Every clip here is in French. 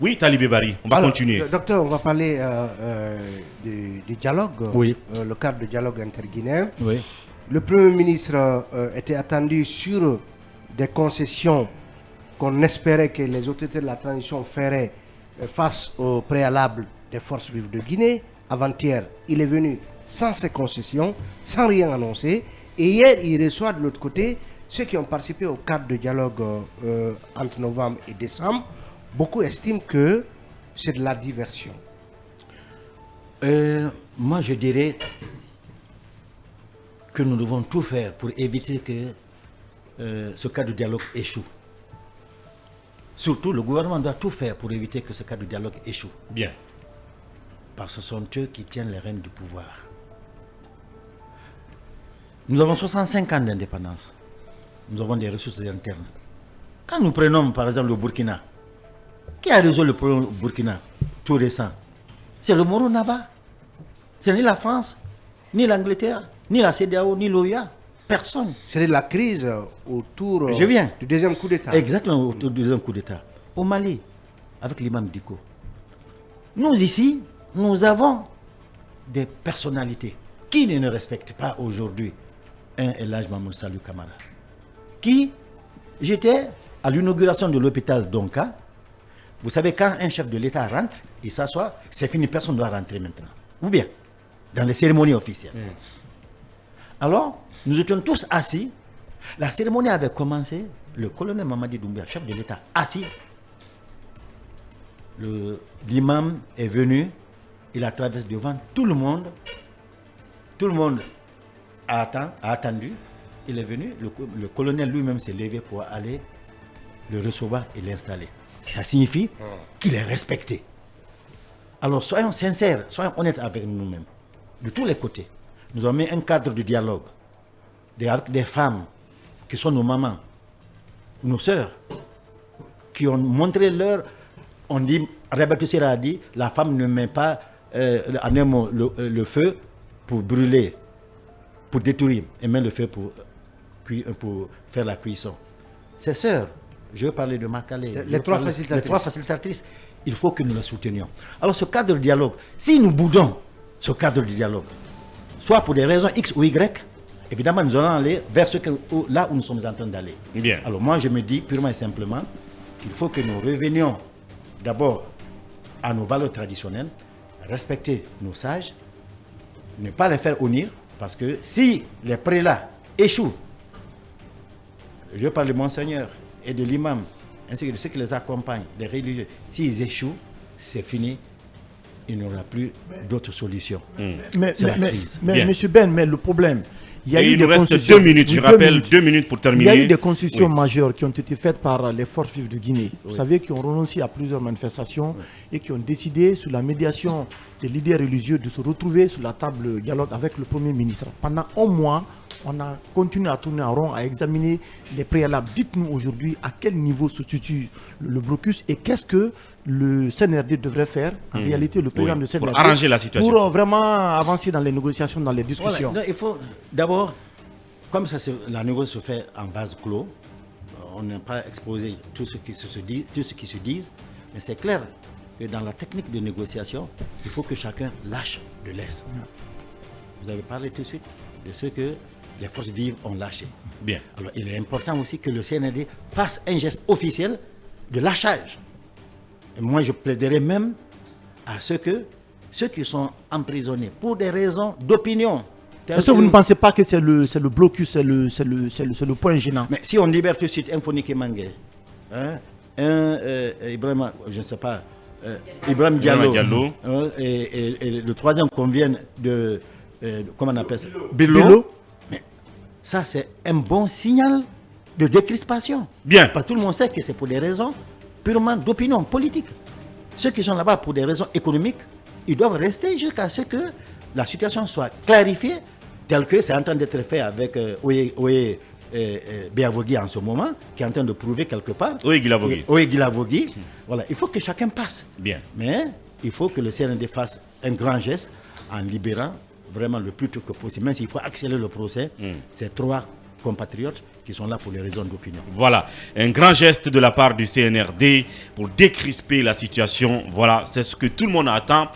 Oui, Talibé Bari, on va continuer. Docteur, on va parler du dialogue, oui. Le cadre de dialogue interguinéen. Oui. Le Premier ministre était attendu sur des concessions qu'on espérait que les autorités de la transition feraient face au préalable des forces vives de Guinée. Avant-hier, il est venu sans ces concessions, sans rien annoncer. Et hier, il reçoit de l'autre côté ceux qui ont participé au cadre de dialogue entre novembre et décembre. Beaucoup estiment que c'est de la diversion. Moi, je dirais que nous devons tout faire pour éviter que ce cadre de dialogue échoue. Surtout, le gouvernement doit tout faire pour éviter que ce cadre de dialogue échoue. Bien. Parce que ce sont eux qui tiennent les rênes du pouvoir. Nous avons 65 ans d'indépendance. Nous avons des ressources internes. Quand nous prenons par exemple le Burkina, qui a résolu le problème au Burkina tout récent? C'est le Moro Naba. C'est ni la France, ni l'Angleterre, ni la CEDEAO, ni l'OIA. Personne. C'est la crise autour du deuxième coup d'État. Exactement, autour du deuxième coup d'État. Au Mali, avec l'imam Diko. Nous ici, nous avons des personnalités qui ne respectent pas aujourd'hui un El Hadj Mamadou Salou Camara. J'étais à l'inauguration de l'hôpital Donka. Vous savez, quand un chef de l'État rentre, il s'assoit, c'est fini, personne ne doit rentrer maintenant. Ou bien, dans les cérémonies officielles. Alors, nous étions tous assis. La cérémonie avait commencé. Le colonel Mamadi Doumbia, chef de l'État, assis. L'imam est venu. Il a traversé devant tout le monde. Tout le monde a attendu. Il est venu. Le colonel lui-même s'est levé pour aller le recevoir et l'installer. Ça signifie qu'il est respecté. Alors, soyons sincères, soyons honnêtes avec nous-mêmes. De tous les côtés. Nous avons mis un cadre de dialogue avec des femmes qui sont nos mamans, nos sœurs, qui ont montré leur... On dit, Rabatou Sera a dit, la femme ne met pas le feu pour brûler, pour détruire, et met le feu pour faire la cuisson. Ces sœurs, je veux parler de Makale, les trois facilitatrices, il faut que nous les soutenions. Alors ce cadre de dialogue, si nous boudons ce cadre de dialogue, soit pour des raisons X ou Y, évidemment nous allons aller vers là où nous sommes en train d'aller. Bien. Alors moi je me dis purement et simplement qu'il faut que nous revenions d'abord à nos valeurs traditionnelles, respecter nos sages, ne pas les faire honnir, parce que si les prélats échouent, je parle de Monseigneur et de l'imam, ainsi que de ceux qui les accompagnent, des religieux, s'ils échouent, c'est fini, il n'y aura plus d'autres solutions. Mais M. Ben, mais le problème, il nous reste 2 minutes, je rappelle, 2 minutes pour terminer. Il y a eu des concessions majeures qui ont été faites par les forces vives de Guinée. Vous savez, qui ont renoncé à plusieurs manifestations et qui ont décidé, sous la médiation des leaders religieux, de se retrouver sur la table de dialogue avec le Premier ministre. Pendant un mois, on a continué à tourner en rond, à examiner les préalables. Dites-nous aujourd'hui à quel niveau se situe le blocus et qu'est-ce que le CNRD devrait faire, en réalité, le président de CNRD, pour arranger la situation, pour vraiment avancer dans les négociations, dans les discussions. Voilà. Il faut d'abord, comme ça, la négociation se fait en vase clos, on n'a pas exposé tout ce qui se dit, mais c'est clair que dans la technique de négociation, il faut que chacun lâche de l'Est. Vous avez parlé tout de suite de ce que les forces vives ont lâché. Bien. Alors, il est important aussi que le CNRD fasse un geste officiel de lâchage. Et moi, je plaiderais même à ceux qui sont emprisonnés pour des raisons d'opinion. Est-ce que vous ne pensez pas que c'est le blocus, c'est le point gênant? Mais si on libère tout de suite un Fonike Mangé, Ibrahim, je ne sais pas, Ibrahim Diallo, et le troisième qu'on vient de, comment on appelle ça, Bilo. Mais ça, c'est un bon signal de décrispation. Bien. Parce que tout le monde sait que c'est pour des raisons purement d'opinion politique. Ceux qui sont là-bas pour des raisons économiques, ils doivent rester jusqu'à ce que la situation soit clarifiée, tel que c'est en train d'être fait avec Oye Béavogui en ce moment, qui est en train de prouver quelque part. Oye Guilavogui. Voilà, il faut que chacun passe. Bien. Mais il faut que le CNRD fasse un grand geste en libérant vraiment le plus tôt que possible. Même s'il faut accélérer le procès, ces 3 compatriotes qui sont là pour les raisons d'opinion. Voilà, un grand geste de la part du CNRD pour décrisper la situation. Voilà, c'est ce que tout le monde attend.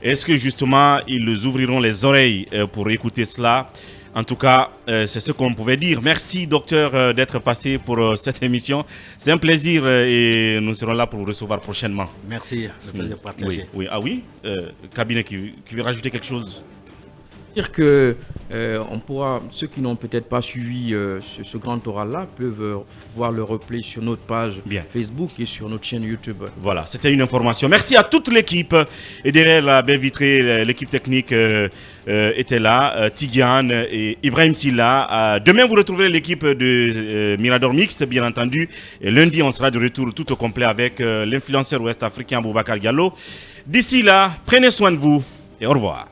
Est-ce que justement, ils ouvriront les oreilles pour écouter cela? En tout cas, c'est ce qu'on pouvait dire. Merci, docteur, d'être passé pour cette émission. C'est un plaisir et nous serons là pour vous recevoir prochainement. Merci, le plaisir partagé. Oui. Ah oui, cabinet qui veut rajouter quelque chose? Dire que on pourra, ceux qui n'ont peut-être pas suivi ce grand oral-là peuvent voir le replay sur notre page Facebook et sur notre chaîne YouTube. Voilà, c'était une information. Merci à toute l'équipe. Et derrière la baie vitrée, l'équipe technique était là, Tigiane et Ibrahim Silla. Demain, vous retrouverez l'équipe de Mirador Mixte, bien entendu. Et lundi, on sera de retour tout au complet avec l'influenceur ouest-africain Boubacar Diallo. D'ici là, prenez soin de vous et au revoir.